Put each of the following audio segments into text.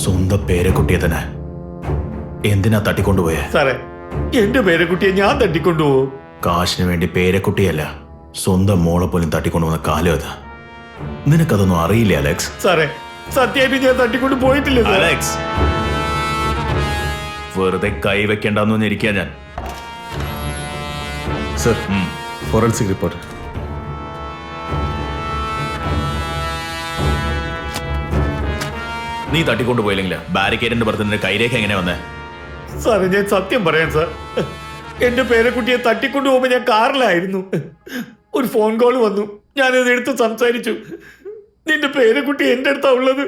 സ്വന്തം പേരക്കുട്ടിയെ തന്നെ എന്തിനാ തട്ടിക്കൊണ്ടുപോയേ? സാറേ, എന്റെ പേരക്കുട്ടിയെ ഞാൻ തട്ടിക്കൊണ്ടുപോകും? കാശിന് വേണ്ടി പേരക്കുട്ടിയല്ല, സ്വന്തം മോളെ പോലും തട്ടിക്കൊണ്ടുപോകുന്ന കാലം അത്. നിനക്കതൊന്നും അറിയില്ല അലക്സ്. സാറേ, സത്യമായിട്ട് ഞാൻ തട്ടിക്കൊണ്ട് പോയിട്ടില്ല സാർ. അലക്സ്, വെറുതെ കൈവെക്കണ്ടെന്ന് ഇരിക്കാൻ ഞാൻ. Sir, forensic report. നീ തട്ടിക്കൊണ്ടുപോയില്ലെങ്കിൽ ബാരിക്കേഡിന്റെ പുറത്ത് കൈരേഖ എങ്ങനെ വന്നേ? സാറേ, ഞാൻ സത്യം പറയാം സാർ. എന്റെ പേരക്കുട്ടിയെ തട്ടിക്കൊണ്ടു പോകുമ്പോ ഞാൻ കാറിലായിരുന്നു. ഒരു ഫോൺ കോൾ വന്നു, ഞാനത് എടുത്ത് സംസാരിച്ചു. നിന്റെ പേരക്കുട്ടി എന്റെ അടുത്താ ഉള്ളത്,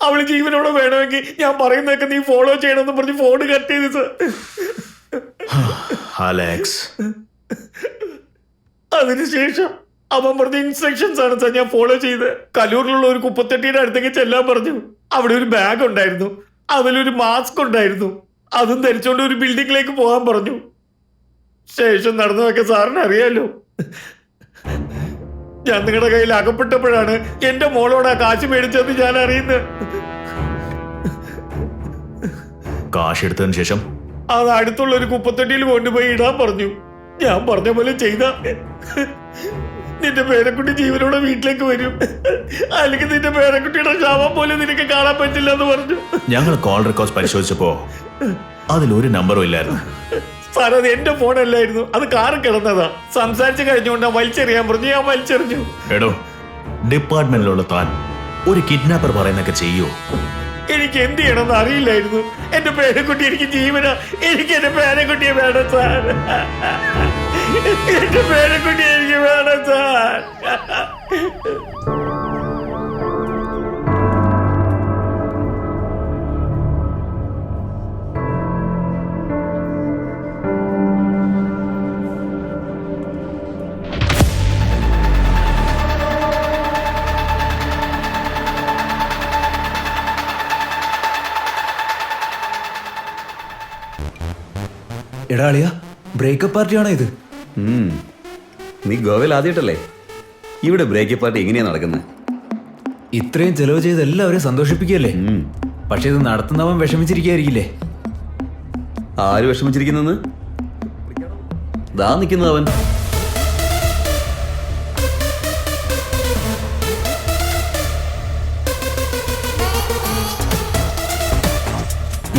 അവള് ജീവനോടെ വേണമെങ്കിൽ ഞാൻ പറയുന്നതൊക്കെ നീ ഫോളോ ചെയ്യണമെന്ന് പറഞ്ഞ് ഫോൺ കട്ട് ചെയ്ത് സാർ. അലക്സ്, അതിനുശേഷം അവൻ പറഞ്ഞ ഇൻസ്ട്രക്ഷൻസ് ആണ് സാർ ഞാൻ ഫോളോ ചെയ്ത്. കലൂരിലുള്ള ഒരു കുപ്പത്തെട്ടിയുടെ അടുത്തേക്ക് ചെല്ലാൻ പറഞ്ഞു. അവിടെ ഒരു ബാഗ് ഉണ്ടായിരുന്നു, അതിലൊരു മാസ്ക് ഉണ്ടായിരുന്നു. അതും ധരിച്ചുകൊണ്ട് ഒരു ബിൽഡിങ്ങിലേക്ക് പോകാൻ പറഞ്ഞു. ശേഷം നടന്നതൊക്കെ സാറിന് അറിയാലോ. ഞാൻ നിങ്ങളുടെ കയ്യിൽ അകപ്പെട്ടപ്പോഴാണ് എന്റെ മോളോട് ആ കാശ് മേടിച്ചത് ഞാൻ അറിയുന്നത്. കാശ് എടുത്തതിന് ശേഷം അത് അടുത്തുള്ള ഒരു കുപ്പത്തൊട്ടിയിൽ കൊണ്ടുപോയി ഇടാൻ പറഞ്ഞു. ഞാൻ പറഞ്ഞ പോലെ ചെയ്ത നിന്റെ പേരക്കുട്ടി ജീവനോടെ വീട്ടിലേക്ക് വരും, അല്ലെങ്കിൽ നിന്റെ പേരക്കുട്ടിയുടെ ശവം പോലും നിനക്ക് കാണാൻ പറ്റില്ല എന്ന് പറഞ്ഞു. ഞങ്ങൾ കോൾ റെക്കോർഡ്സ് പരിശോധിച്ചപ്പോ അതിലൊരു നമ്പറും ഇല്ലായിരുന്നു. സാർ, അത് എന്റെ ഫോണല്ലായിരുന്നു, അത് കാറിൽ കിടന്നതാ. സംസാരിച്ച് കഴിഞ്ഞുകൊണ്ട് വലിച്ചെറിയാൻ പറഞ്ഞു, ഞാൻ വലിച്ചെറിഞ്ഞു. എടോ, ഡിപ്പാർട്ട്മെന്റിലുള്ള താൻ ഒരു കിഡ്നാപ്പർ പറയുന്നൊക്കെ ചെയ്യൂ? എനിക്ക് എന്ത് ചെയ്യണമെന്ന് അറിയില്ലായിരുന്നു. എന്റെ പേരക്കുട്ടി എനിക്ക് ജീവന, എനിക്ക് എന്റെ പേരക്കുട്ടിയെ വേണം സാർ. എന്റെ പേരക്കുട്ടി എനിക്ക് വേണം സാർ. എടാ അളിയ, ബ്രേക്കപ്പ് പാർട്ടിയാണോ ഇത്? നീ ഗോവയിൽ ആദ്യമായിട്ടല്ലേ? ഇവിടെ ബ്രേക്കപ്പ് പാർട്ടി എങ്ങനെയാ നടക്കുന്നത്? ഇത്രയും ചെലവ് ചെയ്ത് എല്ലാവരെയും സന്തോഷിപ്പിക്കുകയല്ലേ? പക്ഷെ ഇത് നടത്തുന്നവൻ വിഷമിച്ചിരിക്കുകയായിരിക്കില്ലേ? ആര് വിഷമിച്ചിരിക്കുന്നെന്ന്? ദാ നിൽക്കുന്നത് അവൻ.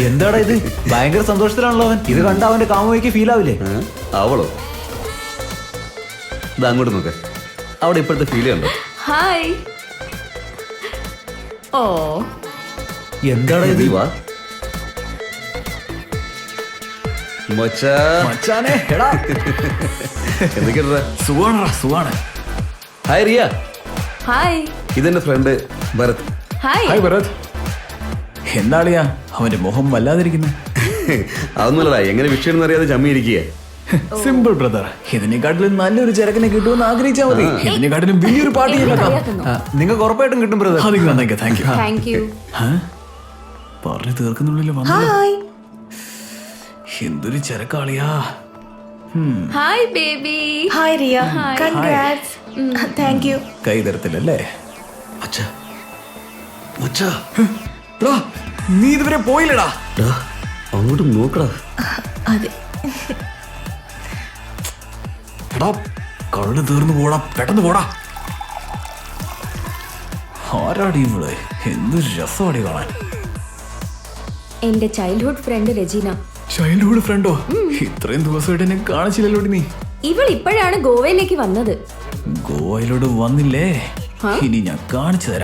എന്താടാ ഇത്? ഭയങ്കര സന്തോഷത്തിലാണല്ലോ അവൻ. ഇത് കണ്ട അവന്റെ കാമുകയ്ക്ക് ഫീൽ ആവില്ലേ? അവളോ? ഇതാ അങ്ങോട്ട് നോക്ക്, അവിടെ ഇപ്പോഴത്തെ ഫീൽ കണ്ടോ? ഹായ്. ഓ, എന്താടാ ഇത്? നീ വാ മച്ചാ. മച്ചാനെ, എടാ. എന്തൊക്കെയാ? സുഖാണ്. Hi Riya, hi. ഇതെന്റെ friend Bharath. Hi. Hi Bharath. എന്താളിയാ അവന്റെ മുഖം വല്ലാതിരിക്കുന്നു? അതൊന്നുമല്ലടാ, എങ്ങനെ വിഷയം അറിയാതെ ചമ്മിയിരിക്കുക. സിമ്പിൾ ബ്രദർ, ഇതിനെക്കാട്ടിലും നല്ലൊരു ചെറുക്കനെ കിട്ടുമെന്ന് ആഗ്രഹിച്ചാൽ മതി. ഇതിനെക്കാട്ടിലും വലിയൊരു പാർട്ടി നിങ്ങൾക്ക് ഉറപ്പായിട്ടും കിട്ടും ബ്രദർ. Thank you. പറഞ്ഞു തീർക്കുന്നുള്ളിൽ വന്നു. ഹായ്. എന്തൊരു ചെറുക്കാളിയാ. Hi baby. Hi Riya, congrats. Thank you. കൈ തരത്തില്ലല്ലേ? മച്ചാ, മച്ചാ, നീ ഇതുവരെ പോയില്ലടാ. അങ്ങോട്ട് നോക്കടാ. അതെ, എടാ, കള്ള് തീർന്നു പോടാ, പെട്ടെന്ന് പോടാ. ആരാടി ഇവിടെ? എന്ത് രസമാടി കാണാൻ. എന്റെ ചൈൽഡ്ഹുഡ് ഫ്രണ്ട് രജീന. ചൈൽഡ്ഹുഡ് ഫ്രണ്ടോ? ഇത്രയും ദിവസമായിട്ട് എന്നെ കാണിച്ചില്ലല്ലോ നീ. ഇവൾ ഇപ്പോഴാണ് ഗോവയിലേക്ക് വന്നത്. ഗോവയിലോട്ട് വന്നില്ലേ? ഇനി ഞാൻ കാണിച്ചു തരാം.